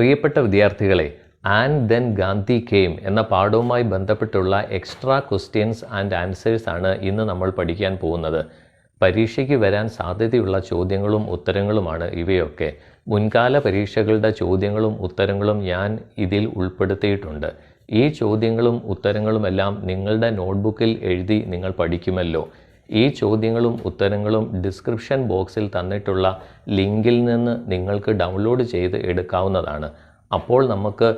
പ്രിയപ്പെട്ട വിദ്യാർത്ഥികളെ, and then Gandhi came എന്ന പാഠവുമായി ബന്ധപ്പെട്ടുള്ള എക്സ്ട്രാ ക്വസ്റ്റ്യൻസ് ആൻഡ് ആൻസേഴ്സ് ആണ് ഇന്ന് നമ്മൾ പഠിക്കാൻ പോകുന്നത്. പരീക്ഷയ്ക്ക് വരാൻ സാധ്യതയുള്ള ചോദ്യങ്ങളും ഉത്തരങ്ങളുമാണ് ഇവയൊക്കെ. മുൻകാല പരീക്ഷകളുടെ ചോദ്യങ്ങളും ഉത്തരങ്ങളും ഞാൻ ഇതിൽ ഉൾപ്പെടുത്തിയിട്ടുണ്ട്. ഈ ചോദ്യങ്ങളും ഉത്തരങ്ങളുമെല്ലാം നിങ്ങളുടെ നോട്ട്ബുക്കിൽ എഴുതി നിങ്ങൾ പഠിക്കുമല്ലോ. ഈ ചോദ്യങ്ങളും ഉത്തരങ്ങളും ഡിസ്ക്രിപ്ഷൻ ബോക്സിൽ തന്നിട്ടുള്ള ലിങ്കിൽ നിന്ന് നിങ്ങൾക്ക് ഡൗൺലോഡ് ചെയ്ത് എടുക്കാവുന്നതാണ്. അപ്പോൾ നമുക്ക്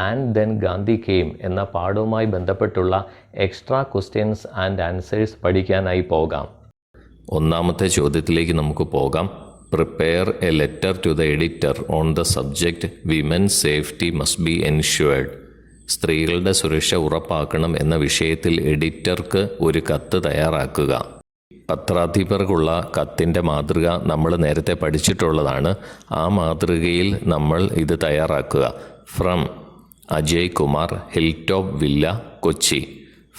ആൻഡ് ദെൻ ഗാന്ധി കെയിം എന്ന പാഠവുമായി ബന്ധപ്പെട്ടുള്ള എക്സ്ട്രാ ക്വസ്റ്റ്യൻസ് ആൻഡ് ആൻസേഴ്സ് പഠിക്കാനായി പോകാം. ഒന്നാമത്തെ ചോദ്യത്തിലേക്ക് നമുക്ക് പോകാം. Prepare a letter to the editor on the subject women's safety must be ensured. സ്ത്രീകളുടെ സുരക്ഷ ഉറപ്പാക്കണം എന്ന വിഷയത്തിൽ എഡിറ്റർക്ക് ഒരു കത്ത് തയ്യാറാക്കുക. പത്രാധിപർക്കുള്ള കത്തിൻ്റെ മാതൃക നമ്മൾ നേരത്തെ പഠിച്ചിട്ടുള്ളതാണ്. ആ മാതൃകയിൽ നമ്മൾ ഇത് തയ്യാറാക്കുക. From Ajay Kumar, hilltop villa, Kochi.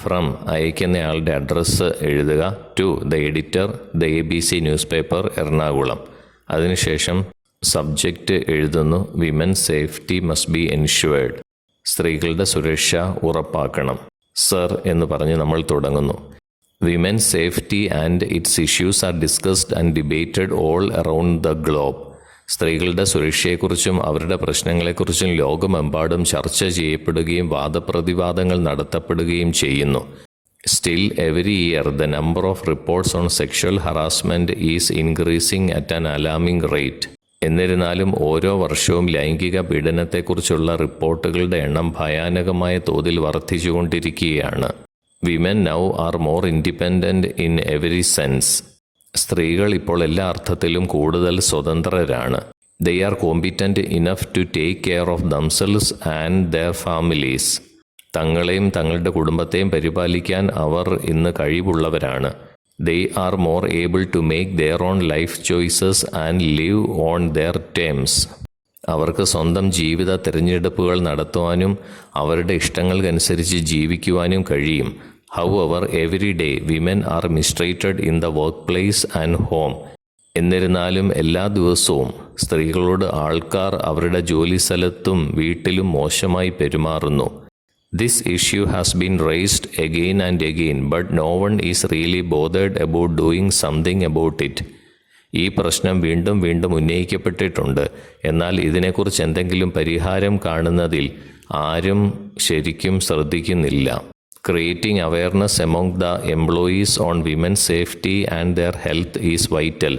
From അയക്കുന്നയാളുടെ അഡ്രസ്സ് എഴുതുക. To the editor, the ABC newspaper, Ernakulam. അതിനുശേഷം സബ്ജക്റ്റ് എഴുതുന്നു. Women safety must be ensured. സ്ത്രീകളുടെ സുരക്ഷ ഉറപ്പാക്കണം. സർ എന്ന് പറഞ്ഞ് നമ്മൾ തുടങ്ങുന്നു. Women safety and its issues are discussed and debated all around the globe. സ്ത്രീകളുടെ സുരക്ഷയെക്കുറിച്ചും അവരുടെ പ്രശ്നങ്ങളെക്കുറിച്ചും ലോകമെമ്പാടും ചർച്ച ചെയ്യപ്പെടുകയും വാദപ്രതിവാദങ്ങൾ നടത്തപ്പെടുകയും ചെയ്യുന്നു. Still every year the number of reports on sexual harassment is increasing at an alarming rate. എന്നിരുന്നാലും ഓരോ വർഷവും ലൈംഗിക പീഡനത്തെക്കുറിച്ചുള്ള റിപ്പോർട്ടുകളുടെ എണ്ണം ഭയാനകമായ തോതിൽ വർദ്ധിച്ചുകൊണ്ടിരിക്കുകയാണ്. Women now are more independent in every sense. സ്ത്രീകൾ ഇപ്പോൾ എല്ലാ അർത്ഥത്തിലും കൂടുതൽ സ്വതന്ത്രരാണ്. They are competent enough to take care of themselves and their families. തങ്ങളെയും തങ്ങളുടെ കുടുംബത്തെയും പരിപാലിക്കാൻ അവർ ഇന്ന് കഴിവുള്ളവരാണ്. They are more able to make their own life choices and live on their terms. അവർക്ക് സ്വന്തം ജീവിത തിരഞ്ഞെടുപ്പുകൾ നടത്തുവാനും അവരുടെ ഇഷ്ടങ്ങൾക്കനുസരിച്ച് ജീവിക്കുവാനും കഴിയും. However, every day women are mistreated in the workplace and home. എന്നിരുന്നാലും എല്ലാ ദിവസവും സ്ത്രീകളോട് ആൾക്കാർ അവരുടെ ജോലിസ്ഥലത്തും വീട്ടിലും മോശമായി പെരുമാറുന്നു. This issue has been raised again and again, but no one is really bothered about doing something about it. ഈ പ്രശ്നം വീണ്ടും വീണ്ടും ഉന്നയിക്കപ്പെട്ടിട്ടുണ്ട്. എന്നാൽ ഇതിനെക്കുറിച്ച് എന്തെങ്കിലും പരിഹാരം കാണുന്നതിൽ ആരും ശരിക്കും ശ്രദ്ധിക്കുന്നില്ല. Creating awareness among the employees on women's safety and their health is vital.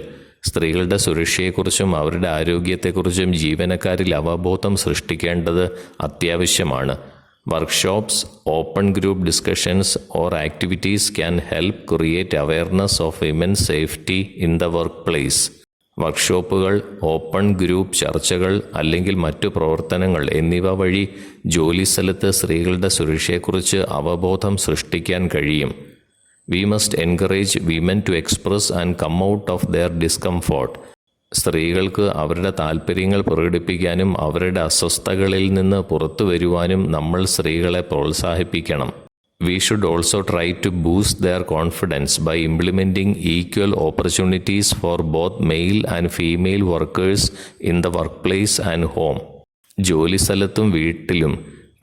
സ്ത്രീകളുടെ സുരക്ഷയെക്കുറിച്ചും അവരുടെ ആരോഗ്യത്തെക്കുറിച്ചും ജീവനക്കാരിൽ അവബോധം സൃഷ്ടിക്കേണ്ടത് അത്യാവശ്യമാണ്. Workshops, open group discussions or activities can help create awareness of women's safety in the workplace. വർക്ക്ഷോപ്പുകൾ, ഓപ്പൺ ഗ്രൂപ്പ് ചർച്ചകൾ അല്ലെങ്കിൽ മറ്റു പ്രവർത്തനങ്ങൾ എന്നിവ വഴി ജോലിസ്ഥലത്ത് സ്ത്രീകളുടെ സുരക്ഷയെക്കുറിച്ച് അവബോധം സൃഷ്ടിക്കാൻ കഴിയും. We must encourage women to express and come out of their discomfort. സ്ത്രീകൾക്ക് അവരുടെ താൽപ്പര്യങ്ങൾ പ്രകടിപ്പിക്കാനും അവരുടെ അസ്വസ്ഥതകളിൽ നിന്ന് പുറത്തു വരുവാനും നമ്മൾ സ്ത്രീകളെ പ്രോത്സാഹിപ്പിക്കണം. We should also try to boost their confidence by implementing equal opportunities for both male and female workers in the workplace and home. ജോലിസ്ഥലത്തും വീട്ടിലും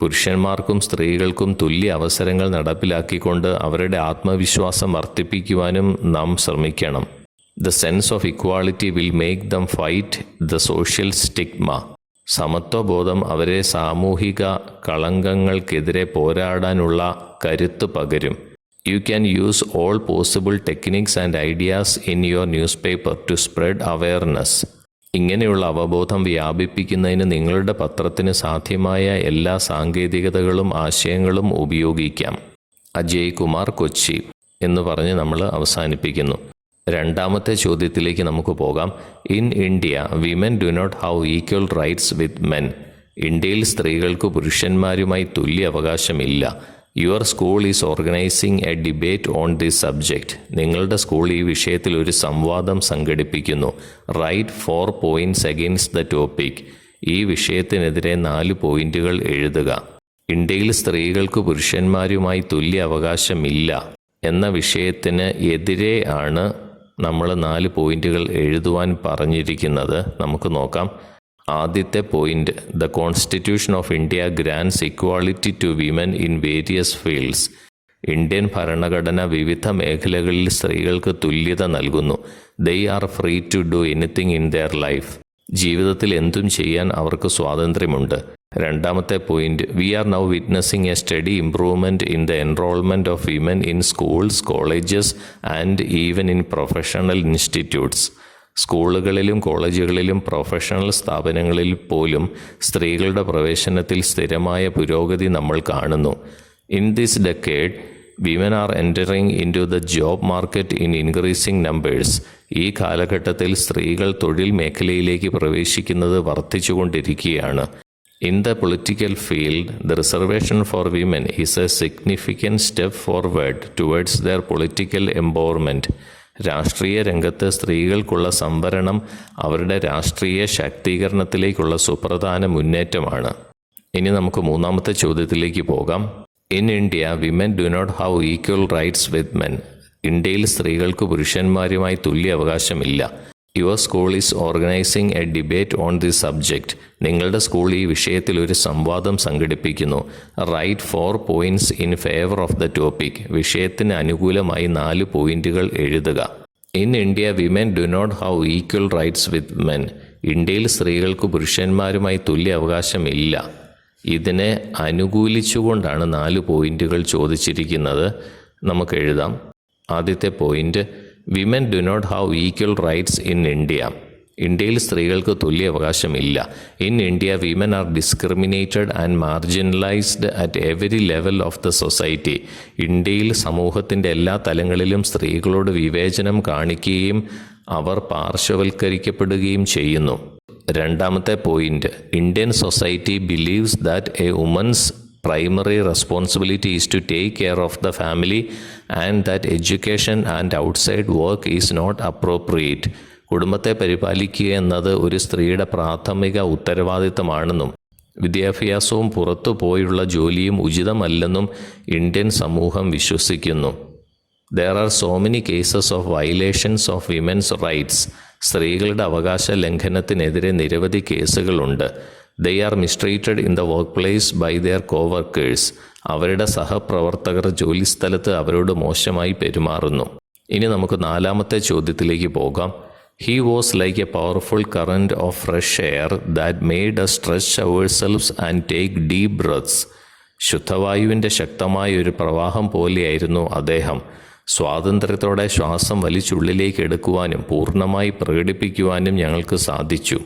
പുരുഷന്മാർക്കും സ്ത്രീകൾക്കും തുല്യ അവസരങ്ങൾ നടപ്പിലാക്കിക്കൊണ്ട് അവരുടെ ആത്മവിശ്വാസം വർദ്ധിപ്പിക്കുവാനും നാം ശ്രമിക്കണം. The sense of equality will make them fight the social stigma. സമത്വബോധം അവരെ സാമൂഹിക കളങ്കങ്ങൾക്കെതിരെ പോരാടാനുള്ള കരുത്ത് പകരും. You can use all possible techniques and ideas in your newspaper to spread awareness. ഇങ്ങനെയുള്ള അവബോധം വ്യാപിപ്പിക്കുന്നതിന് നിങ്ങളുടെ പത്രത്തിന് സാധ്യമായ എല്ലാ സാങ്കേതികതകളും ആശയങ്ങളും ഉപയോഗിക്കാം. അജയ് കുമാർ, കൊച്ചി എന്ന് പറഞ്ഞ് നമ്മൾ അവസാനിപ്പിക്കുന്നു. രണ്ടാമത്തെ ചോദ്യത്തിലേക്ക് നമുക്ക് പോകാം. In India women do not have equal rights with men. ഇന്ത്യയിൽ സ്ത്രീകൾക്ക് പുരുഷന്മാരുമായി തുല്യ അവകാശമില്ല. Your school is organising a debate on this subject. നിങ്ങളുടെ സ്കൂൾ ഈ വിഷയത്തിൽ ഒരു സംവാദം സംഘടിപ്പിക്കുന്നു. Write 4 points against the topic. ഈ വിഷയത്തിനെതിരെ 4 പോയിന്റുകൾ എഴുതുക. ഇന്ത്യയിൽ സ്ത്രീകൾക്ക് പുരുഷന്മാരുമായി തുല്യ അവകാശമില്ല എന്ന വിഷയത്തിന് എതിരെ ആണ് നമ്മൾ 4 പോയിന്റുകൾ എഴുതുവാൻ പറഞ്ഞിരിക്കുന്നത്. നമുക്ക് നോക്കാം. ആദ്യത്തെ point, the constitution of India grants equality to women in various fields. Indian ഭരണഘടന വിവിധ മേഖലകളിൽ സ്ത്രീകൾക്ക് തുല്യത നൽകുന്നു. They are free to do anything in their life. ജീവിതത്തിൽ എന്തും ചെയ്യാൻ അവർക്ക് സ്വാതന്ത്ര്യമുണ്ട്. രണ്ടാമത്തെ point, we are now witnessing a steady improvement in the enrolment of women in schools, colleges and even in professional institutes. സ്കൂളുകളിലും കോളേജുകളിലും പ്രൊഫഷണൽ സ്ഥാപനങ്ങളിൽ പോലും സ്ത്രീകളുടെ പ്രവേശനത്തിൽ സ്ഥിരമായ പുരോഗതി നമ്മൾ കാണുന്നു. In this decade women are entering in to the job market in increasing numbers. ഈ കാലഘട്ടത്തിൽ സ്ത്രീകൾ തൊഴിൽ മേഖലയിലേക്ക് പ്രവേശിക്കുന്നത് വർദ്ധിച്ചുകൊണ്ടിരിക്കുകയാണ്. In the political field, the reservation for women is a significant step forward towards their political empowerment. രാഷ്ട്രീയ രംഗത്ത് സ്ത്രീകൾക്കുള്ള സംവരണം അവരുടെ രാഷ്ട്രീയ ശാക്തീകരണത്തിലേക്കുള്ള സുപ്രധാന മുന്നേറ്റമാണ്. ഇനി നമുക്ക് മൂന്നാമത്തെ ചോദ്യത്തിലേക്ക് പോകാം. In India women do not have equal rights with men. ഇന്ത്യയിൽ സ്ത്രീകൾക്ക് പുരുഷന്മാരുമായി തുല്യ അവകാശമില്ല. Your school is organising a debate on this subject. നിങ്ങളുടെ സ്കൂൾ ഈ വിഷയത്തിൽ ഒരു സംവാദം സംഘടിപ്പിക്കുന്നു. Write 4 points in favour of the topic. വിഷയത്തിന് അനുകൂലമായി 4 പോയിന്റുകൾ എഴുതുക. In India women do not have equal rights with men. ഇന്ത്യയിൽ സ്ത്രീകൾക്ക് പുരുഷന്മാരുമായി തുല്യ അവകാശമില്ല. ഇതിനെ അനുകൂലിച്ചുകൊണ്ടാണ് 4 പോയിന്റുകൾ ചോദിച്ചിരിക്കുന്നത്. നമുക്ക് എഴുതാം. ആദ്യത്തെ point, women do not have equal rights in India. ഇന്ത്യയിൽ സ്ത്രീകൾക്ക് തുല്യ അവകാശമില്ല. In India women are discriminated and marginalised at every level of the society. ഇന്ത്യയിൽ സമൂഹത്തിൻ്റെ എല്ലാ തലങ്ങളിലും സ്ത്രീകളോട് വിവേചനം കാണിക്കുകയും അവർ പാർശ്വവൽക്കരിക്കപ്പെടുകയും ചെയ്യുന്നു. രണ്ടാമത്തെ point, Indian society believes that a woman's primary responsibility is to take care of the family and that education and outside work is not appropriate. കുടുംബത്തെ പരിപാലിക്കുക എന്നത് ഒരു സ്ത്രീയുടെ പ്രാഥമിക ഉത്തരവാദിത്തമാണെന്നും വിദ്യാഭ്യാസവും പുറത്തു പോയുള്ള ജോലിയും ഉചിതമല്ലെന്നും ഇന്ത്യൻ സമൂഹം വിശ്വസിക്കുന്നു. There are so many cases of violations of women's rights. സ്ത്രീകളുടെ അവകാശ ലംഘനത്തിനെതിരെ നിരവധി കേസുകളുണ്ട്. They are mistreated in the workplace by their co-workers. അവരുടെ സഹപ്രവർത്തകർ ജോലിസ്ഥലത്ത് അവരോട് മോശമായി പെരുമാറുന്നു. ഇനി നമുക്ക് നാലാമത്തെ ചോദ്യത്തിലേക്ക് പോകാം. He was like a powerful current of fresh air that made us stretch ourselves and take deep breaths. ശുദ്ധവായുവിൻ്റെ ശക്തമായ ഒരു പ്രവാഹം പോലെയായിരുന്നു അദ്ദേഹം. സ്വാതന്ത്ര്യത്തോടെ ശ്വാസം വലിച്ചുള്ളിലേക്ക് എടുക്കുവാനും പൂർണ്ണമായി പ്രകടിപ്പിക്കുവാനും ഞങ്ങൾക്ക് സാധിച്ചു.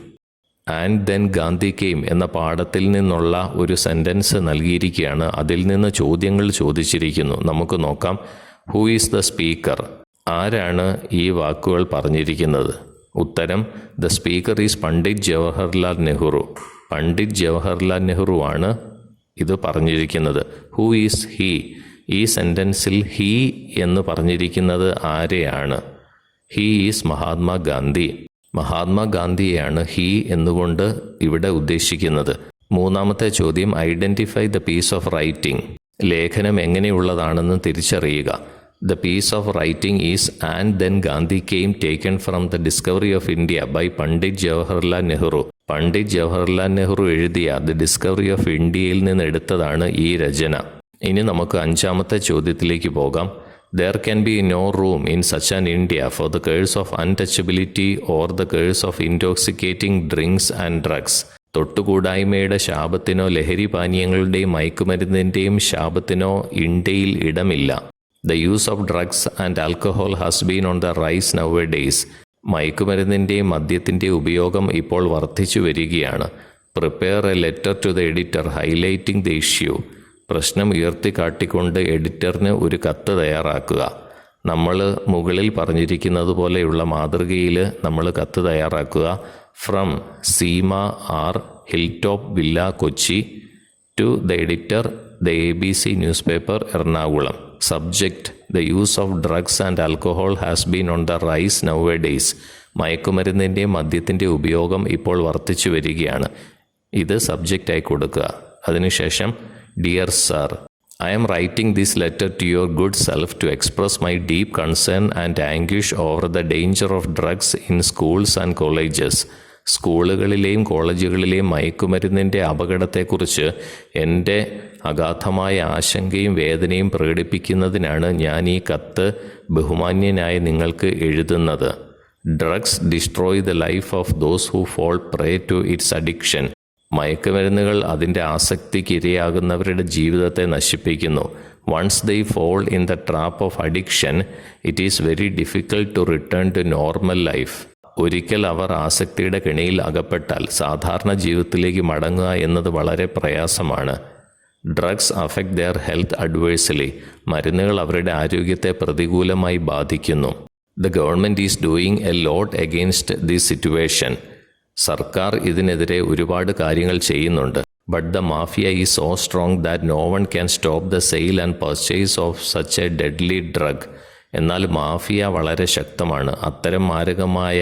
ആൻഡ് ദെൻ ഗാന്ധി കെയിം എന്ന പാഠത്തിൽ നിന്നുള്ള ഒരു സെൻറ്റൻസ് നൽകിയിരിക്കുകയാണ്. അതിൽ നിന്ന് ചോദ്യങ്ങൾ ചോദിച്ചിരിക്കുന്നു. നമുക്ക് നോക്കാം. Who is the speaker? ആരാണ് ഈ വാക്കുകൾ പറഞ്ഞിരിക്കുന്നത്? ഉത്തരം, the speaker is Pandit Jawaharlal Nehru. Pandit Jawaharlal Nehru ആണ് ഇത് പറഞ്ഞിരിക്കുന്നത്. Who is he? ഈ സെൻറ്റൻസിൽ ഹീ എന്ന് പറഞ്ഞിരിക്കുന്നത് ആരെയാണ്? He is Mahatma Gandhi. മഹാത്മാഗാന്ധിയെയാണ് ഹീ എന്നുകൊണ്ട് ഇവിടെ ഉദ്ദേശിക്കുന്നത്. മൂന്നാമത്തെ ചോദ്യം, identify the peace of writing. ലേഖനം എങ്ങനെയുള്ളതാണെന്ന് തിരിച്ചറിയുക. The peace of writing is and then Gandhi came taken from the discovery of India by Pandit Jawaharlal Nehru. Pandit Jawaharlal Nehru എഴുതിയ ദ ഡിസ്കവറി ഓഫ് ഇന്ത്യയിൽ നിന്ന് എടുത്തതാണ് ഈ രചന. ഇനി നമുക്ക് അഞ്ചാമത്തെ ചോദ്യത്തിലേക്ക് പോകാം. There can be no room in such an India for the curse of untouchability or the curse of intoxicating drinks and drugs. തൊട്ടുകൂടായ്മയുടെ ശാപത്തിനോ ലഹരി പാനീയങ്ങളുടെയും മയക്കുമരുന്നിൻ്റെയും ശാപത്തിനോ ഇന്ത്യയിൽ ഇടമില്ല. The use of drugs and alcohol has been on the rise nowadays. മയക്കുമരുന്നിൻ്റെയും മദ്യത്തിൻ്റെയും ഉപയോഗം ഇപ്പോൾ വർദ്ധിച്ചു വരികയാണ്. Prepare a letter to the editor highlighting the issue. പ്രശ്നം ഉയർത്തിക്കാട്ടിക്കൊണ്ട് എഡിറ്ററിന് ഒരു കത്ത് തയ്യാറാക്കുക. നമ്മൾ മുകളിൽ പറഞ്ഞിരിക്കുന്നത് പോലെയുള്ള മാതൃകയിൽ നമ്മൾ കത്ത് തയ്യാറാക്കുക. From Seema R, hilltop villa, Kochi, to the editor, the ABC newspaper, Ernakulam. Subject, the use of drugs and alcohol has been on the rise nowadays. മയക്കുമരുന്നിൻ്റെയും മദ്യത്തിൻ്റെ ഉപയോഗം ഇപ്പോൾ വർദ്ധിച്ചു വരികയാണ്. ഇത് സബ്ജക്റ്റായി കൊടുക്കുക. അതിനുശേഷം, Dear Sir, I am writing this letter to your good self to express my deep concern and anguish over the danger of drugs in schools and colleges. സ്കൂളുകളിലെയും കോളേജുകളിലെയും മയക്കുമരുന്നിൻ്റെ അപകടത്തെക്കുറിച്ച് എൻ്റെ അഗാധമായ ആശങ്കയും വേദനയും പ്രകടിപ്പിക്കുന്നതിനാണ് ഞാൻ ഈ കത്ത് ബഹുമാന്യനായ നിങ്ങൾക്ക് എഴുതുന്നത്. Drugs destroy the life of those who fall prey to its addiction. മയക്കുമരുന്നുകൾ അതിൻ്റെ ആസക്തിക്ക് ഇരയാകുന്നവരുടെ ജീവിതത്തെ നശിപ്പിക്കുന്നു. Once they fall in the trap of addiction, it is very difficult to return to normal life. ഒരിക്കൽ അവർ ആസക്തിയുടെ കെണിയിൽ അകപ്പെട്ടാൽ സാധാരണ ജീവിതത്തിലേക്ക് മടങ്ങുക എന്നത് വളരെ പ്രയാസമാണ്. Drugs affect their health adversely. മരുന്നുകൾ അവരുടെ ആരോഗ്യത്തെ പ്രതികൂലമായി ബാധിക്കുന്നു. The government is doing a lot against this situation. സർക്കാർ ഇതിനെതിരെ ഒരുപാട് കാര്യങ്ങൾ ചെയ്യുന്നുണ്ട്. But the mafia is so strong that no one can stop the sale and purchase of such a deadly drug. എന്നാൽ മാഫിയ വളരെ ശക്തമാണ്. അത്തരം മാരകമായ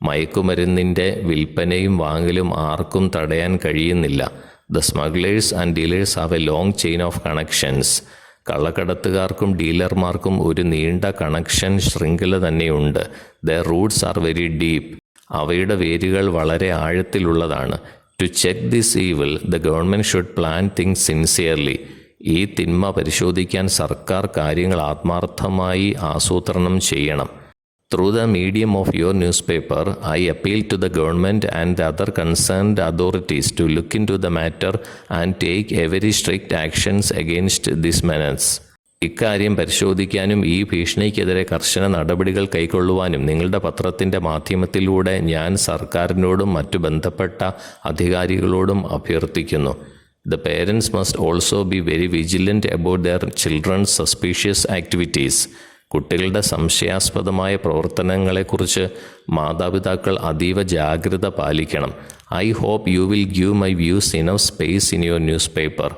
മയക്കുമരുന്നിൻ്റെ വിൽപ്പനയും വാങ്ങലും ആർക്കും തടയാൻ കഴിയുന്നില്ല. The smugglers and dealers have a long chain of connections. കള്ളക്കടത്തുകാർക്കും ഡീലർമാർക്കും ഒരു നീണ്ട കണക്ഷൻ ശൃംഖല തന്നെയുണ്ട്. The roots are very deep. അവയുടെ വേരുകൾ വളരെ ആഴത്തിലുള്ളതാണ്. To check this evil the government should plan things sincerely. ഈ തിന്മ പരിശോധിക്കാൻ സർക്കാർ കാര്യങ്ങൾ ആത്മാർത്ഥമായി ആസൂത്രണം ചെയ്യണം. Through the medium of your newspaper, I appeal to the government and the other concerned authorities to look in to the matter and take A very strict actions against this menace. ഇക്കാര്യം പരിശോധിക്കാനും ഈ ഭീഷണിക്കെതിരെ കർശന നടപടികൾ കൈക്കൊള്ളുവാനും നിങ്ങളുടെ പത്രത്തിൻ്റെ മാധ്യമത്തിലൂടെ ഞാൻ സർക്കാരിനോടും മറ്റു ബന്ധപ്പെട്ട അധികാരികളോടും അഭ്യർത്ഥിക്കുന്നു. The parents must also be very vigilant about their children's suspicious activities. കുട്ടികളുടെ സംശയാസ്പദമായ പ്രവർത്തനങ്ങളെക്കുറിച്ച് മാതാപിതാക്കൾ അതീവ ജാഗ്രത പാലിക്കണം. I hope you will give my views enough space in your newspaper.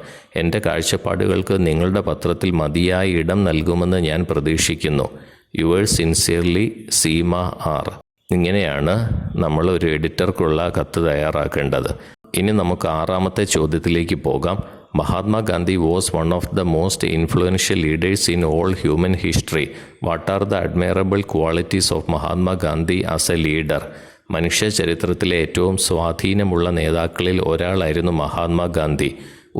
എൻ്റെ കാഴ്ചപ്പാടുകൾക്ക് നിങ്ങളുടെ പത്രത്തിൽ മതിയായ ഇടം നൽകുമെന്ന് ഞാൻ പ്രതീക്ഷിക്കുന്നു. Yours sincerely, Seema R. ഇങ്ങനെയാണ് നമ്മൾ ഒരു എഡിറ്റർക്കുള്ള കത്ത് തയ്യാറാക്കേണ്ടത്. ഇനി നമുക്ക് ആറാമത്തെ ചോദ്യത്തിലേക്ക് പോകാം. Mahatma Gandhi was one of the most influential leaders in all human history. What are the admirable qualities of Mahatma Gandhi as A leader? മനുഷ്യ ചരിത്രത്തിലെ ഏറ്റവും സ്വാധീനമുള്ള നേതാക്കളിൽ ഒരാളായിരുന്നു മഹാത്മാഗാന്ധി.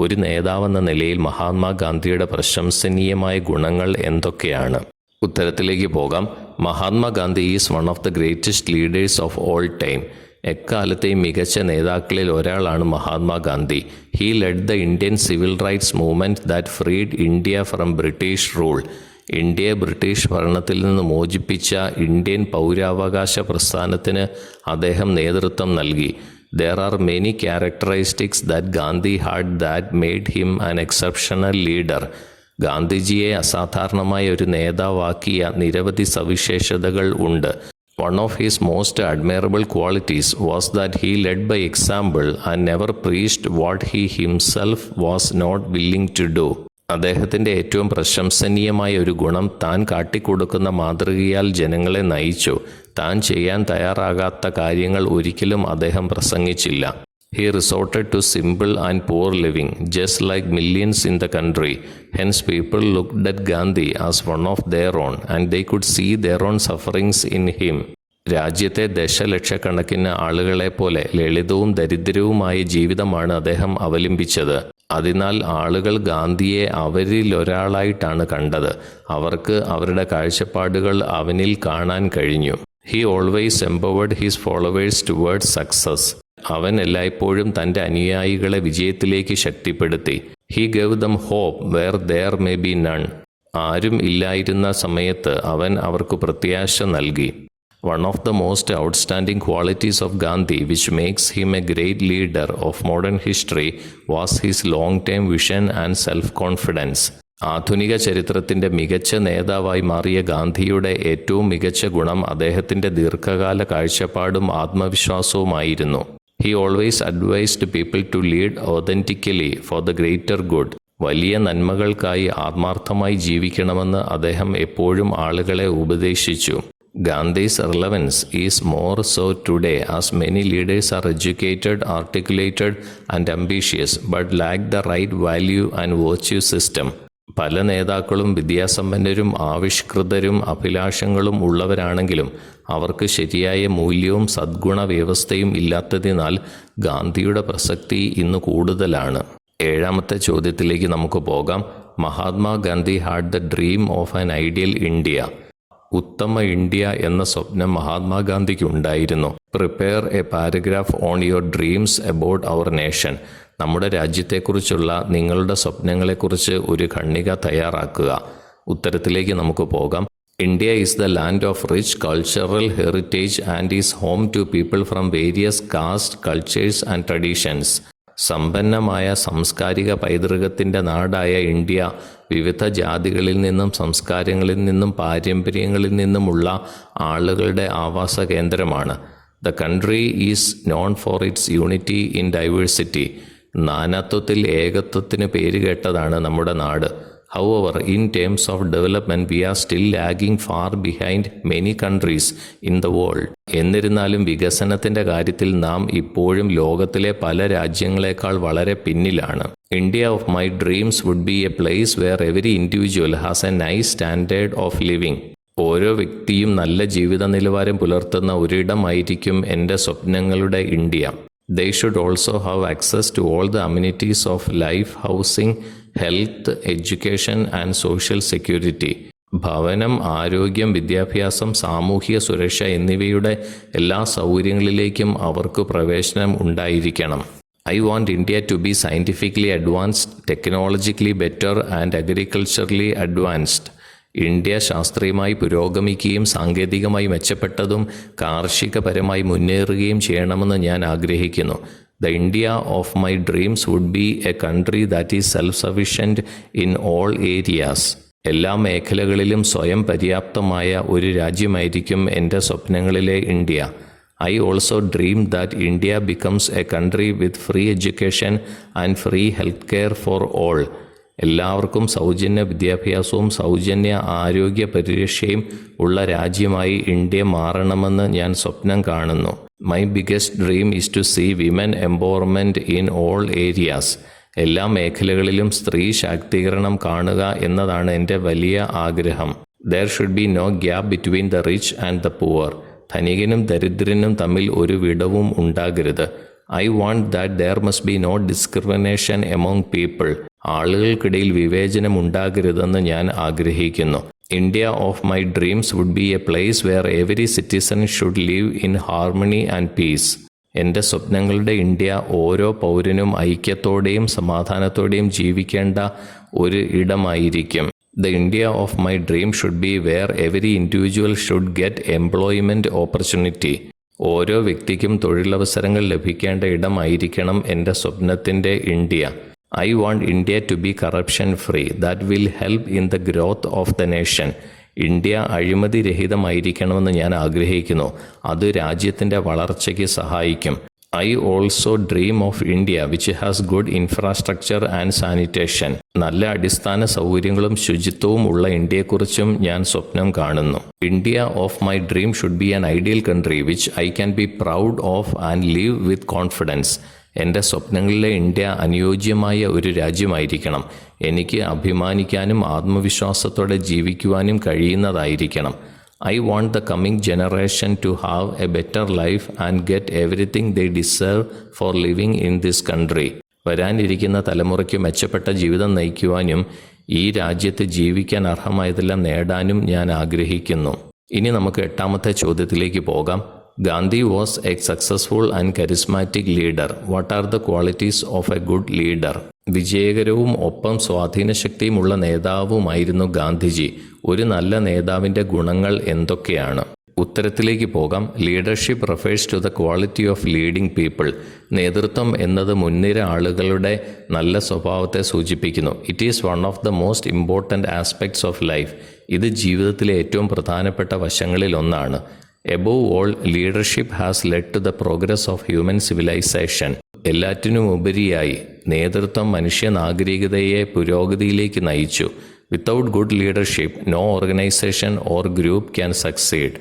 ഒരു നേതാവെന്ന നിലയിൽ മഹാത്മാഗാന്ധിയുടെ പ്രശംസനീയമായ ഗുണങ്ങൾ എന്തൊക്കെയാണ്? ഉത്തരത്തിലേക്ക് പോകാം. Mahatma Gandhi is one of the greatest leaders of all time. എക്കാലത്തെയും മികച്ച നേതാക്കളിൽ ഒരാളാണ് Mahatma Gandhi. He lead the Indian civil rights movement that freed India from British rule. ഇന്ത്യയെ ബ്രിട്ടീഷ് ഭരണത്തിൽ നിന്ന് മോചിപ്പിച്ച ഇന്ത്യൻ പൗരാവകാശ പ്രസ്ഥാനത്തിന് അദ്ദേഹം നേതൃത്വം നൽകി. There are many characteristics that Gandhi had that made him an exceptional leader. ഗാന്ധിജിയെ അസാധാരണമായ ഒരു നേതാവാക്കിയ നിരവധി സവിശേഷതകൾ ഉണ്ട്. One of his most admirable qualities was that he led by example and never preached what he himself was not willing to do. അദ്ദേഹത്തിൻ്റെ ഏറ്റവും പ്രശംസനീയമായ ഒരു ഗുണം താൻ കാട്ടിക്കൊടുക്കുന്ന മാതൃകയാൽ ജനങ്ങളെ നയിച്ചു. താൻ ചെയ്യാൻ തയ്യാറാകാത്ത കാര്യങ്ങൾ ഒരിക്കലും അദ്ദേഹം പ്രസംഗിച്ചില്ല. He resorted to simple and poor living, just like millions in the country. Hence, people looked at Gandhi as one of their own, and they could see their own sufferings in him. രാജ്യത്തെ ദശലക്ഷക്കണക്കിന് ആളുകളെ പോലെ ലളിതവും ദരിദ്രവുമായ ജീവിതമാണ് അദ്ദേഹം അവലംബിച്ചത്. അതിനാൽ ആളുകൾ ഗാന്ധിയെ അവരിലൊരാളായിട്ടാണ് കണ്ടത്. അവർക്ക് അവരുടെ കാഴ്ചപ്പാടുകൾ അവനിൽ കാണാൻ കഴിഞ്ഞു. He always empowered his followers towards success. അവൻ എല്ലായ്പ്പോഴും തൻ്റെ അനുയായികളെ വിജയത്തിലേക്ക് ശക്തിപ്പെടുത്തി. He gave them hope where there may be none. ആരും ഇല്ലായിരുന്ന സമയത്ത് അവൻ അവർക്ക് പ്രത്യാശ നൽകി. One of the most outstanding qualities of Gandhi, which makes him a great leader of modern history, was his long-term vision and self-confidence. ആധുനിക ചരിത്രത്തിൻ്റെ മികച്ച നേതാവായി മാറിയ ഗാന്ധിയുടെ ഏറ്റവും മികച്ച ഗുണം അദ്ദേഹത്തിൻ്റെ ദീർഘകാല കാഴ്ചപ്പാടും ആത്മവിശ്വാസവുമായിരുന്നു. He always advised people to lead authentically for the greater good. വലിയ നന്മകൾക്കായി ആത്മാർത്ഥമായി ജീവിക്കണമെന്ന് അദ്ദേഹം എപ്പോഴും ആളുകളെ ഉപദേശിച്ചു. Gandhi's relevance is more so today as many leaders are educated, articulated and ambitious but lack the right value and virtue system. പല നേതാക്കളും വിദ്യാസമ്പന്നരും ആവിഷ്കൃതരും അഭിലാഷങ്ങളും ഉള്ളവരാണെങ്കിലും അവർക്ക് ശരിയായ മൂല്യവും സദ്ഗുണ വ്യവസ്ഥയും ഇല്ലാത്തതിനാൽ ഗാന്ധിയുടെ പ്രസക്തി ഇന്ന് കൂടുതലാണ്. ഏഴാമത്തെ ചോദ്യത്തിലേക്ക് നമുക്ക് പോകാം. Mahatma Gandhi had the dream of an ideal India. ഉത്തമ ഇന്ത്യ എന്ന സ്വപ്നം മഹാത്മാഗാന്ധിക്ക് ഉണ്ടായിരുന്നു. Prepare a paragraph on your dreams about our nation. നമ്മുടെ രാജ്യത്തെക്കുറിച്ചുള്ള നിങ്ങളുടെ സ്വപ്നങ്ങളെക്കുറിച്ച് ഒരു ഖണ്ഡിക തയ്യാറാക്കുക. ഉത്തരത്തിലേക്ക് നമുക്ക് പോകാം. India is the land of rich cultural heritage and is home to people from various caste, cultures and traditions. സമ്പന്നമായ സാംസ്കാരിക പൈതൃകത്തിൻ്റെ നാടായ ഇന്ത്യ വിവിധ ജാതികളിൽ നിന്നും സംസ്കാരങ്ങളിൽ നിന്നും പാരമ്പര്യങ്ങളിൽ നിന്നുമുള്ള ആളുകളുടെ ആവാസ കേന്ദ്രമാണ്. The country is known for it's unity in diversity. നാനാത്വത്തിൽ ഏകത്വത്തിന് പേരുകേട്ടതാണ് നമ്മുടെ നാട്. However, in terms of development, we are still lagging far behind many countries in the world. എന്നിരുന്നാലും വികസനത്തിൻ്റെ കാര്യത്തിൽ നാം ഇപ്പോഴും ലോകത്തിലെ പല രാജ്യങ്ങളെക്കാൾ വളരെ പിന്നിലാണ്. India of my dreams would be a place where every individual has a nice standard of living. ഓരോ വ്യക്തിയും നല്ല ജീവിത നിലവാരം പുലർത്തുന്ന ഒരിടമായിരിക്കും എൻ്റെ സ്വപ്നങ്ങളുടെ India. They should also have access to all the amenities of life, housing, health, education and social security. ഭവനം, ആരോഗ്യം, വിദ്യാഭ്യാസം, സാമൂഹിക സുരക്ഷ എന്നിവയുടെ എല്ലാ സൗകര്യങ്ങളിലേക്കും അവർക്ക് പ്രവേശനം ഉണ്ടായിരിക്കണം. I want India to be scientifically advanced, technologically better and agriculturally advanced. India ശാസ്ത്രീയമായി പുരോഗമിക്കുകയും സാങ്കേതികമായി മെച്ചപ്പെട്ടതും കാർഷികപരമായി മുന്നേറുകയും ചെയ്യണമെന്ന് ഞാൻ ആഗ്രഹിക്കുന്നു. The India of my dreams would be a country that is self sufficient in all areas. എല്ലാ മേഖലകളിലും സ്വയം പര്യാപ്തമായ ഒരു രാജ്യമായിരിക്കും എൻ്റെ സ്വപ്നങ്ങളിലെ India. I also dream that India becomes a country with free education and free healthcare for all. എല്ലാവർക്കും സൗജന്യ വിദ്യാഭ്യാസവും സൗജന്യ ആരോഗ്യ പരിരക്ഷയും ഉള്ള രാജ്യമായി ഇന്ത്യ മാറണമെന്ന് ഞാൻ സ്വപ്നം കാണുന്നു. My biggest dream is to see women empowerment in all areas. എല്ലാ മേഖലകളിലും സ്ത്രീ ശാക്തീകരണം കാണുക എന്നതാണ് എൻ്റെ വലിയ ആഗ്രഹം. There should be no gap between the rich and the poor. ധനികനും ദരിദ്രനും തമ്മിൽ ഒരു വിടവും ഉണ്ടാകരുത്. I want that there must be no discrimination among people. ആളുകൾക്കിടയിൽ വിവേചനം ഉണ്ടാകരുതെന്ന് ഞാൻ ആഗ്രഹിക്കുന്നു. India of my dreams would be a place where every citizen should live in harmony and peace. എൻ്റെ സ്വപ്നങ്ങളുടെ ഇന്ത്യ ഓരോ പൗരനും ഐക്യത്തോടെയും സമാധാനത്തോടെയും ജീവിക്കേണ്ട ഒരു ഇടമായിരിക്കും. The India of my dream should be where every individual should get employment opportunity. ഓരോ വ്യക്തിക്കും തൊഴിലവസരങ്ങൾ ലഭിക്കേണ്ട ഇടമായിരിക്കണം എൻ്റെ സ്വപ്നത്തിൻ്റെ India. I want India to be corruption free. That will help in the growth of the nation. India അഴിമതി രഹിതമായിരിക്കണമെന്ന് ഞാൻ ആഗ്രഹിക്കുന്നു. അത് രാജ്യത്തിൻ്റെ വളർച്ചയ്ക്ക് സഹായിക്കും. I also dream of India which has good infrastructure and sanitation. നല്ല അടിസ്ഥാന സൗകര്യങ്ങളും ശുചിത്വവും ഉള്ള ഇന്ത്യയെക്കുറിച്ചും ഞാൻ സ്വപ്നം കാണുന്നു. India of my dream should be an ideal country which I can be proud of and live with confidence. എൻ്റെ സ്വപ്നങ്ങളിലെ ഇന്ത്യ അനുയോജ്യമായ ഒരു രാജ്യമായിരിക്കണം. എനിക്ക് അഭിമാനിക്കാനും ആത്മവിശ്വാസത്തോടെ ജീവിക്കുവാനും കഴിയുന്നതായിരിക്കണം. I want the coming generation to have a better life and get everything they deserve for living in this country. വരാനിരിക്കുന്ന തലമുറയ്ക്ക് മെച്ചപ്പെട്ട ജീവിതം നയിക്കുവാനും ഈ രാജ്യത്ത് ജീവിക്കാൻ അർഹമായതെല്ലാം നേടാനും ഞാൻ ആഗ്രഹിക്കുന്നു. ഇനി നമുക്ക് എട്ടാമത്തെ ചോദ്യത്തിലേക്ക് പോകാം. Gandhi was a successful and charismatic leader. What are the qualities of a good leader? വിജയകരവും ഒപ്പം സ്വാധീനശക്തിയുമുള്ള നേതാവുമായിരുന്നു ഗാന്ധിജി. ഒരു നല്ല നേതാവിൻ്റെ ഗുണങ്ങൾ എന്തൊക്കെയാണ്? ഉത്തരത്തിലേക്ക് പോകാം. Leadership refers to the quality of leading people. നേതൃത്വം എന്നത് മുൻനിര ആളുകളുടെ നല്ല സ്വഭാവത്തെ സൂചിപ്പിക്കുന്നു. It is one of the most important aspects of life. ഇത് ജീവിതത്തിലെ ഏറ്റവും പ്രധാനപ്പെട്ട വശങ്ങളിൽ ഒന്നാണ്. Above all, leadership has led to the progress of human civilisation. എല്ലാറ്റിനും ഉപരിയായി നേതൃത്വം മനുഷ്യ നാഗരികതയെ പുരോഗതിയിലേക്ക് നയിച്ചു. Without good leadership no organisation or group can succeed.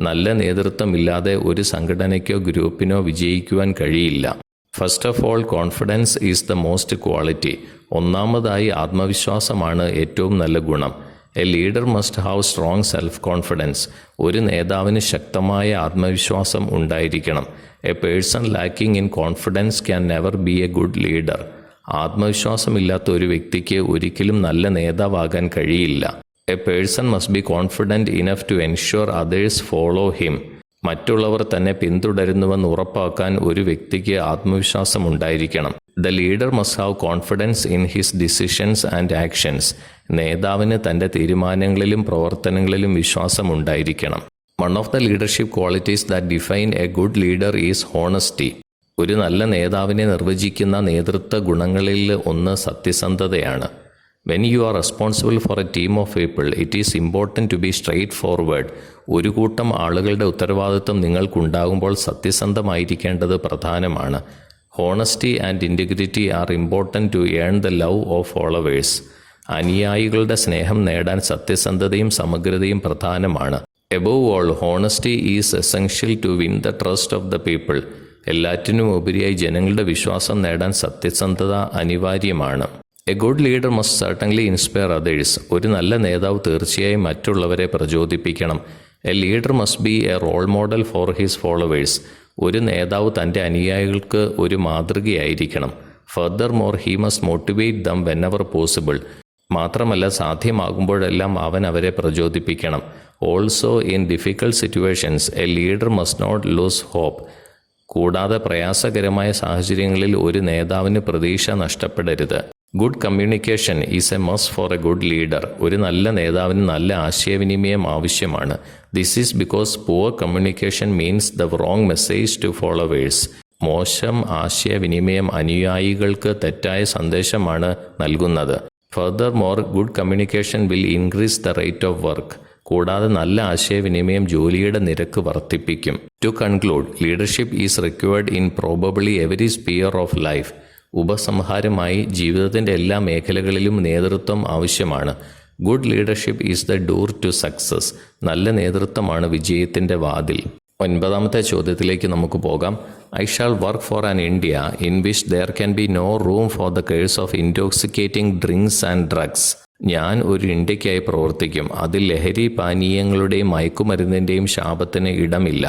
നല്ല നേതൃത്വമില്ലാതെ ഒരു സംഘടനയ്ക്കോ ഗ്രൂപ്പിനോ വിജയിക്കുവാൻ കഴിയില്ല. First of all, confidence is the most quality. ഒന്നാമതായി ആത്മവിശ്വാസമാണ് ഏറ്റവും നല്ല ഗുണം. A leader must have strong self confidence. ഒരു നേതാവിന് ശക്തമായ ആത്മവിശ്വാസം ഉണ്ടായിരിക്കണം. A person lacking in confidence can never be a good leader. ആത്മവിശ്വാസമില്ലാത്ത ഒരു വ്യക്തിക്ക് ഒരിക്കലും നല്ല നേതാവാകാൻ കഴിയില്ല. A person must be confident enough to ensure others follow him. മറ്റുള്ളവർ തന്നെ പിന്തുടരുന്നുവെന്ന് ഉറപ്പാക്കാൻ ഒരു വ്യക്തിക്ക് ആത്മവിശ്വാസം ഉണ്ടായിരിക്കണം. The leader must have confidence in his decisions and actions. നേതാവിന് തൻ്റെ തീരുമാനങ്ങളിലും പ്രവർത്തനങ്ങളിലും വിശ്വാസം ഉണ്ടായിരിക്കണം. One of the leadership qualities that define a good leader is honesty. ഒരു നല്ല നേതാവിനെ നിർവചിക്കുന്ന നേതൃത്വ ഗുണങ്ങളിൽ ഒന്ന് സത്യസന്ധതയാണ്. When you are responsible for a team of people, it is important to be straightforward. ഒരു കൂട്ടം ആളുകളുടെ ഉത്തരവാദിത്വം നിങ്ങൾക്കുണ്ടാകുമ്പോൾ സത്യസന്ധമായിരിക്കേണ്ടത് പ്രധാനമാണ്. Honesty and integrity are important to earn the love of followers. അനുയായികളുടെ സ്നേഹം നേടാൻ സത്യസന്ധതയും സമഗ്രതയും പ്രധാനമാണ്. Above all, honesty is essential to win the trust of the people. എല്ലാറ്റിനും ഉപരിയായി ജനങ്ങളുടെ വിശ്വാസം നേടാൻ സത്യസന്ധത അനിവാര്യമാണ്. A good leader must certainly inspire others. ഒരു നല്ല നേതാവ് തീർച്ചയായും മറ്റുള്ളവരെ പ്രചോദിപ്പിക്കണം. A leader must be a role model for his followers. ഒരു നേതാവ് തൻ്റെ അനുയായികൾക്ക് ഒരു മാതൃകയായിരിക്കണം. Furthermore, he must motivate them whenever possible. മാത്രമല്ല, സാധ്യമാകുമ്പോഴെല്ലാം അവൻ അവരെ പ്രചോദിപ്പിക്കണം. Also in difficult situations a leader must not lose hope. കൂടാതെ പ്രയാസകരമായ സാഹചര്യങ്ങളിൽ ഒരു നേതാവിന് പ്രതീക്ഷ നഷ്ടപ്പെടരുത്. Good communication is a must for a good leader. ഒരു നല്ല നേതാവിന് നല്ല ആശയവിനിമയം ആവശ്യമാണ്. This is because poor communication means the wrong message to followers. മോശം ആശയവിനിമയം അനുയായികൾക്ക് തെറ്റായ സന്ദേശമാണ് നൽകുന്നത്. Furthermore, good communication will increase the rate of work. കൂടാതെ നല്ല ആശയവിനിമയം ജോലിയുടെ നിരക്ക് വർദ്ധിപ്പിക്കും. To conclude, leadership is required in probably every sphere of life. ഉപസംഹാരമായി, ജീവിതത്തിൻ്റെ എല്ലാ മേഖലകളിലും നേതൃത്വം ആവശ്യമാണ്. Good leadership is the door to success. നല്ല നേതൃത്വമാണ് വിജയത്തിൻ്റെ വാതിൽ. 9ാമത്തെ ചോദ്യത്തിലേക്ക് നമുക്ക് പോകാം. I shall work for an India in which there can be no room for the curse of intoxicating drinks and drugs. ഞാൻ ഒരു ഇന്ത്യക്കായി പ്രവർത്തിക്കും, അതിൽ ലഹരി പാനീയങ്ങളുടെയും മയക്കുമരുന്നിൻ്റെയും ശാപത്തിന് ഇടമില്ല.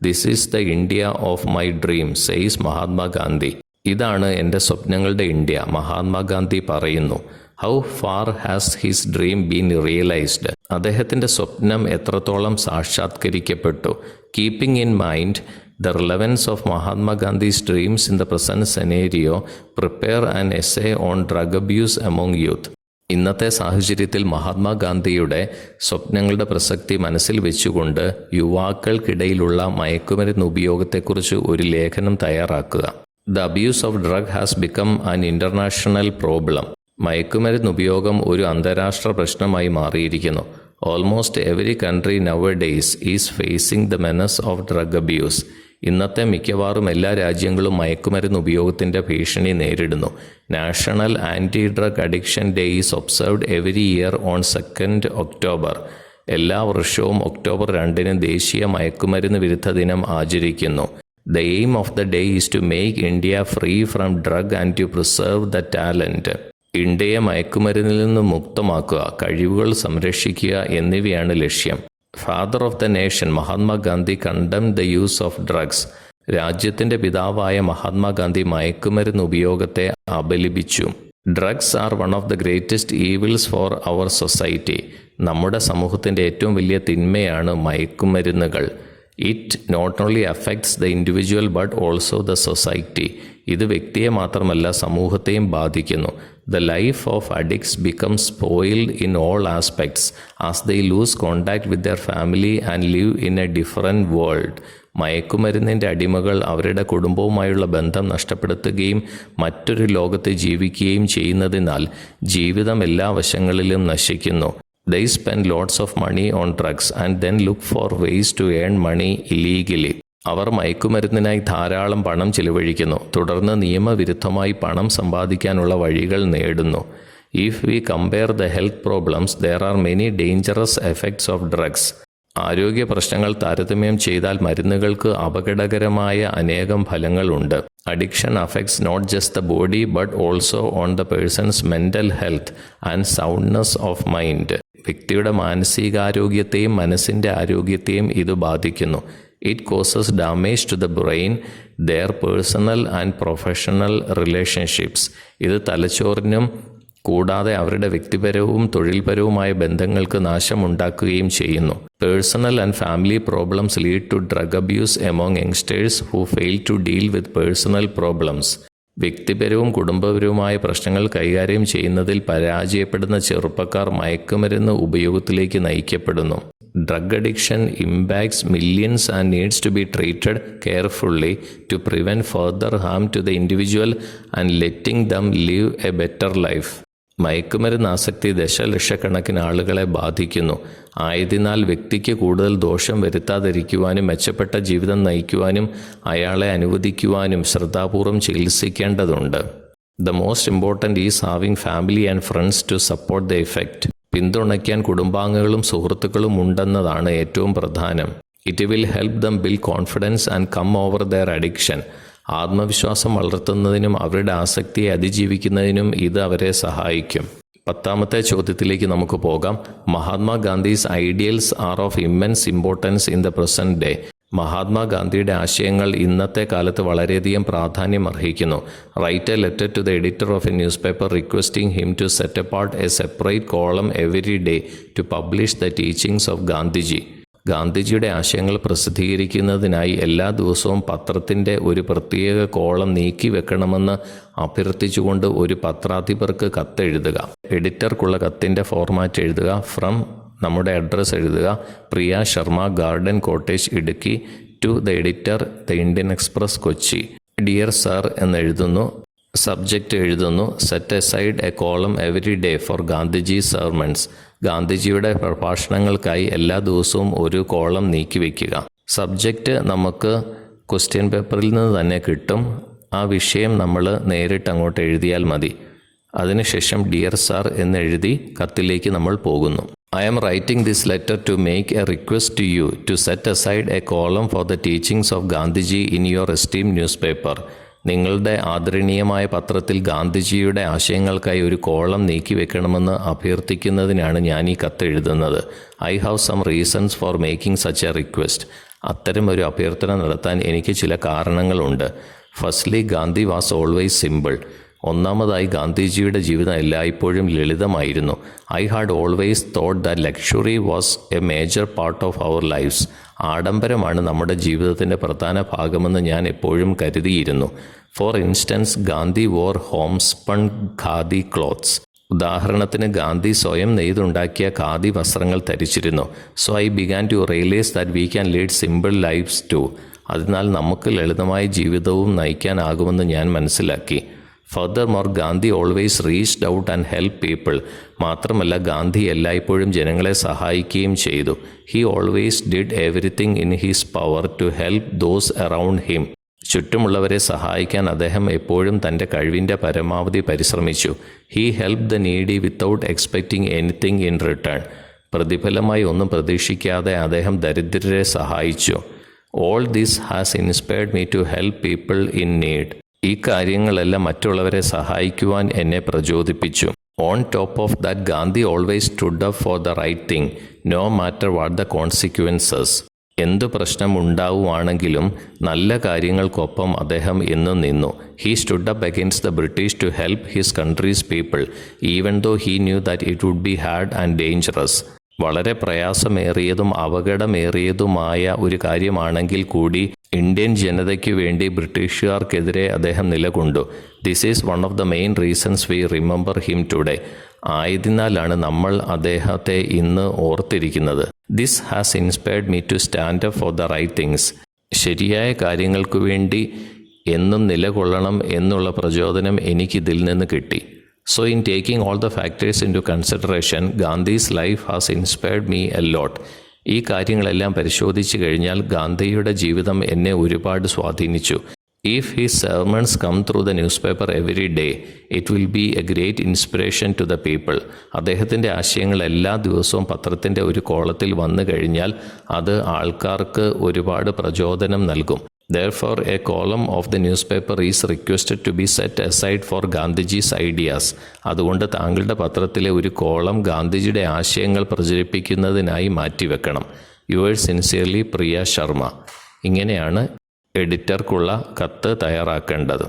This is the India of my dream, says Mahatma Gandhi. ഇതാണ് എൻ്റെ സ്വപ്നങ്ങളുടെ ഇന്ത്യ, മഹാത്മാഗാന്ധി പറയുന്നു. How far has his dream been realised? അദ്ദേഹത്തിൻ്റെ സ്വപ്നം എത്രത്തോളം സാക്ഷാത്കരിക്കപ്പെട്ടു? Keeping in mind the relevance of Mahatma Gandhi's dreams in the present scenario, prepare an essay on drug abuse among youth. ഇന്നത്തെ സാഹചര്യത്തിൽ മഹാത്മാഗാന്ധിയുടെ സ്വപ്നങ്ങളുടെ പ്രസക്തി മനസ്സിൽ വെച്ചുകൊണ്ട് യുവാക്കൾക്കിടയിലുള്ള മയക്കുമരുന്ന് ഉപയോഗത്തെക്കുറിച്ച് ഒരു ലേഖനം തയ്യാറാക്കുക. The abuse of drug has become an international problem. മയക്കുമരുന്ന് ഉപയോഗം ഒരു അന്താരാഷ്ട്ര പ്രശ്നമായി മാറിയിരിക്കുന്നു. Almost every country nowadays is facing the menace of drug abuse. ഇന്നത്തെ മിക്കവാറും എല്ലാ രാജ്യങ്ങളും മയക്കുമരുന്ന് ഉപയോഗത്തിൻ്റെ ഭീഷണി നേരിടുന്നു. National anti drug addiction day is observed every year on 2 October. എല്ലാ വർഷവും ഒക്ടോബർ 2 ദേശീയ മയക്കുമരുന്ന് വിരുദ്ധ ദിനം ആചരിക്കുന്നു. The aim of the day is to make India free from drug and to preserve the talent. ഇന്ത്യയെ മയക്കുമരുന്നിൽ നിന്ന് മുക്തമാക്കുക, കഴിവുകൾ സംരക്ഷിക്കുക എന്നിവയാണ് ലക്ഷ്യം. Father of the nation Mahatma Gandhi condemned the use of drugs. രാജ്യത്തിൻ്റെ പിതാവായ മഹാത്മാഗാന്ധി മയക്കുമരുന്ന് ഉപയോഗത്തെ അപലപിച്ചു. Drugs are one of the greatest evils for our society. നമ്മുടെ സമൂഹത്തിൻ്റെ ഏറ്റവും വലിയ തിന്മയാണ് മയക്കുമരുന്നുകൾ. It not only affects the individual but also the society. ഇത് വ്യക്തിയെ മാത്രമല്ല സമൂഹത്തെയും ബാധിക്കുന്നു. The life of addicts become spoiled in all aspects as they lose contact with their family and live in A different world. മയക്കുമരുന്നിൻ്റെ അടിമകൾ അവരുടെ കുടുംബവുമായുള്ള ബന്ധം നഷ്ടപ്പെടുത്തുകയും മറ്റൊരു ലോകത്ത് ജീവിക്കുകയും ചെയ്യുന്നതിനാൽ ജീവിതം എല്ലാ വശങ്ങളിലും നശിക്കുന്നു. They spend lots of money on drugs and then look for ways to earn money illegally. അവർ മയക്കുമരുന്നിനായി ധാരാളം പണം ചിലവഴിക്കുന്നു, തുടർന്ന് നിയമവിരുദ്ധമായി പണം സമ്പാദിക്കാനുള്ള വഴികൾ നേടുന്നു. If we compare the health problems, there are many dangerous effects of drugs. ആരോഗ്യ പ്രശ്നങ്ങൾ താരതമ്യം ചെയ്താൽ മരുന്നുകൾക്ക് അപകടകരമായ അനേകം ഫലങ്ങളുണ്ട്. Addiction affects not just the body but also on the person's mental health and soundness of mind. വ്യക്തിയുടെ മാനസികാരോഗ്യത്തെയും മനസ്സിൻ്റെ ആരോഗ്യത്തെയും ഇത് ബാധിക്കുന്നു. It causes damage to the brain, their personal and professional relationships. ഇത് തലച്ചോറിനും കൂടാതെ അവരുടെ വ്യക്തിപരവും തൊഴിൽപരവുമായ ബന്ധങ്ങൾക്ക് നാശമുണ്ടാക്കുകയും ചെയ്യുന്നു. Personal and family problems lead to drug abuse among youngsters who fail to deal with personal problems. വ്യക്തിപരവും കുടുംബപരവുമായ പ്രശ്നങ്ങൾ കൈകാര്യം ചെയ്യുന്നതിൽ പരാജയപ്പെടുന്ന ചെറുപ്പക്കാർ മയക്കുമരുന്ന് ഉപയോഗത്തിലേക്ക് നയിക്കപ്പെടുന്നു. Drug addiction impacts millions and needs to be treated carefully to prevent further harm to the individual and letting them live a better life. മയക്കുമരുന്ന് ആസക്തി ദശലക്ഷക്കണക്കിന് ആളുകളെ ബാധിക്കുന്നു. ആയതിനാൽ വ്യക്തിക്ക് കൂടുതൽ ദോഷം വരുത്താതിരിക്കുവാനും മെച്ചപ്പെട്ട ജീവിതം നയിക്കുവാനും അയാളെ അനുവദിക്കുവാനും ശ്രദ്ധാപൂർവം ചികിത്സിക്കേണ്ടതുണ്ട്. The most important is having family and friends to support the effect. പിന്തുണയ്ക്കാൻ കുടുംബാംഗങ്ങളും സുഹൃത്തുക്കളും ഉണ്ടെന്നതാണ് ഏറ്റവും പ്രധാനം. It will help them build confidence and come over their addiction. ആത്മവിശ്വാസം വളർത്തുന്നതിനും അവരുടെ ആസക്തിയെ അതിജീവിക്കുന്നതിനും ഇത് അവരെ സഹായിക്കും. 10ാമത്തെ ചോദ്യത്തിലേക്ക് നമുക്ക് പോകാം. Mahatma Gandhi's ideals are of immense importance in the present day. മഹാത്മാഗാന്ധിയുടെ ആശയങ്ങൾ ഇന്നത്തെ കാലത്ത് വളരെയധികം പ്രാധാന്യം അർഹിക്കുന്നു. Write a letter to the editor of a newspaper requesting him to set apart a separate column every day to publish the teachings of Gandhiji. ഗാന്ധിജിയുടെ ആശയങ്ങൾ പ്രസിദ്ധീകരിക്കുന്നതിനായി എല്ലാ ദിവസവും പത്രത്തിൻ്റെ ഒരു പ്രത്യേക കോളം നീക്കി വെക്കണമെന്ന് അഭ്യർത്ഥിച്ചുകൊണ്ട് ഒരു പത്രാധിപർക്ക് കത്തെഴുതുക. എഡിറ്റർക്കുള്ള കത്തിൻ്റെ ഫോർമാറ്റ് എഴുതുക. ഫ്രം നമ്മുടെ അഡ്രസ്സ് എഴുതുക. Priya Sharma, garden cottage, Idukki, to the editor, the Indian express, Kochi. Dear sir എന്നെഴുതുന്നു. സബ്ജക്റ്റ് എഴുതുന്നു. Set aside a column every day for Gandhiji sermons. ഗാന്ധിജിയുടെ പ്രഭാഷണങ്ങൾക്കായി എല്ലാ ദിവസവും ഒരു കോളം നീക്കിവെക്കുക. സബ്ജക്റ്റ് നമുക്ക് ക്വസ്റ്റ്യൻ പേപ്പറിൽ നിന്ന് തന്നെ കിട്ടും. ആ വിഷയം നമ്മൾ നേരിട്ട് അങ്ങോട്ട് എഴുതിയാൽ മതി. അതിനുശേഷം ഡിയർ സാർ എന്നെഴുതി കത്തിലേക്ക് നമ്മൾ പോകുന്നു. I am writing this letter to make a request to you to set aside a column for the teachings of Gandhiji in your esteemed newspaper. നിങ്ങളുടെ ആദരണീയമായ പത്രത്തിൽ ഗാന്ധിജിയുടെ ആശയങ്ങൾക്കായി ഒരു കോളം നീക്കി വെക്കണമെന്ന് അഭ്യർത്ഥിക്കുന്നതിനാണ് ഞാൻ ഈ കത്ത് എഴുതുന്നത്. I have some reasons for making such a request. അത്തരം ഒരു അഭ്യർത്ഥന നടത്താൻ എനിക്ക് ചില കാരണങ്ങളുണ്ട്. Firstly, Gandhi was always simple. ഒന്നാമതായി, ഗാന്ധിജിയുടെ ജീവിതം എല്ലായ്പ്പോഴും ലളിതമായിരുന്നു. I had always thought that luxury was a major part of our lifes. ആഡംബരമാണ് നമ്മുടെ ജീവിതത്തിൻ്റെ പ്രധാന ഭാഗമെന്ന് ഞാൻ എപ്പോഴും കരുതിയിരുന്നു. For instance, Gandhi wore homespun khadi clothes. ഉദാഹരണത്തിന്, ഗാന്ധി സ്വയം നെയ്തുണ്ടാക്കിയ ഖാദി വസ്ത്രങ്ങൾ ധരിച്ചിരുന്നു. So I began to realise that we can lead simple lifes too. അതിനാൽ നമുക്ക് ലളിതമായ ജീവിതവും നയിക്കാനാകുമെന്ന് ഞാൻ മനസ്സിലാക്കി. Furthermore, Gandhi always reached out and help people. മാത്രമല്ല, ഗാന്ധി എല്ലായ്പ്പോഴും ജനങ്ങളെ സഹായിക്കുകയും ചെയ്തു. He always did everything in his power to help those around him. ചുറ്റുമുള്ളവരെ സഹായിക്കാൻ അദ്ദേഹം എപ്പോഴും തൻ്റെ കഴിവിൻ്റെ പരമാവധി പരിശ്രമിച്ചു. He help the needy without expecting anything in return. പ്രതിഫലമായി ഒന്നും പ്രതീക്ഷിക്കാതെ അദ്ദേഹം ദരിദ്രരെ സഹായിച്ചു. All this has inspired me to help people in need. ഈ കാര്യങ്ങളെല്ലാം മറ്റുള്ളവരെ സഹായിക്കുവാൻ എന്നെ പ്രചോദിപ്പിച്ചു. On top of that, Gandhi always stood up for the right thing, no matter what the consequences. എന്തു പ്രശ്നമുണ്ടാവുകയാണെങ്കിലും നല്ല കാര്യങ്ങൾക്കൊപ്പം അദ്ദേഹം എന്നും നിന്നു. He stood up against the British to help his country's people, even though he knew that it would be hard and dangerous. വളരെ പ്രയാസമേറിയതും അപകടമേറിയതുമായ ഒരു കാര്യമാണെങ്കിൽ കൂടി ഇന്ത്യൻ ജനതയ്ക്ക് വേണ്ടി ബ്രിട്ടീഷുകാർക്കെതിരെ അദ്ദേഹം നിലകൊണ്ടു. This is one of the main reasons we remember him today. ആയതിനാലാണ് നമ്മൾ അദ്ദേഹത്തെ ഇന്ന് ഓർത്തിരിക്കുന്നത്. This has inspired me to stand up for the right things. ശരിയായ കാര്യങ്ങൾക്ക് വേണ്ടി എന്നും നിലകൊള്ളണം എന്നുള്ള പ്രചോദനം എനിക്കിതിൽ നിന്ന് കിട്ടി. So in taking all the factors into consideration, Gandhi's life has inspired me a lot. ഈ കാര്യങ്ങളെല്ലാം പരിശോധിച്ചു കഴിഞ്ഞാൽ ഗാന്ധിയുടെ ജീവിതം എന്നെ ഒരുപാട് സ്വാധീനിച്ചു. If his sermons come through the newspaper every day, it will be a great inspiration to the people. അദ്ദേഹത്തിൻ്റെ ആശയങ്ങൾ എല്ലാ ദിവസവും പത്രത്തിൻ്റെ ഒരു കോളത്തിൽ വന്നു കഴിഞ്ഞാൽ അത് ആൾക്കാർക്ക് ഒരുപാട് പ്രചോദനം നൽകും. Therefore, a column of the newspaper is requested to be set aside for Gandhiji's ideas. അതുകൊണ്ട് താങ്കളുടെ പത്രത്തിലെ ഒരു കോളം ഗാന്ധിജിയുടെ ആശയങ്ങൾ പ്രചരിപ്പിക്കുന്നതിനായി മാറ്റിവെക്കണം. യുവേഴ്സ് സിൻസിയർലി പ്രിയ ശർമ്മ. ഇങ്ങനെയാണ് എഡിറ്റർക്കുള്ള കത്ത് തയ്യാറാക്കേണ്ടത്.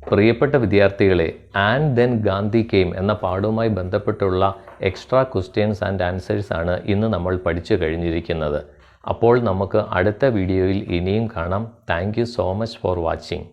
പ്രിയപ്പെട്ട വിദ്യാർത്ഥികളെ, ആൻഡ് ദെൻ ഗാന്ധി കെയിം എന്ന പാഠവുമായി ബന്ധപ്പെട്ടുള്ള എക്സ്ട്രാ ക്വസ്റ്റ്യൻസ് ആൻഡ് ആൻസേഴ്സ് ആണ് ഇന്ന് നമ്മൾ പഠിച്ചു കഴിഞ്ഞിരിക്കുന്നത്. അപ്പോൾ നമുക്ക് അടുത്ത വീഡിയോയിൽ ഇനിയും കാണാം. Thank you so much for watching.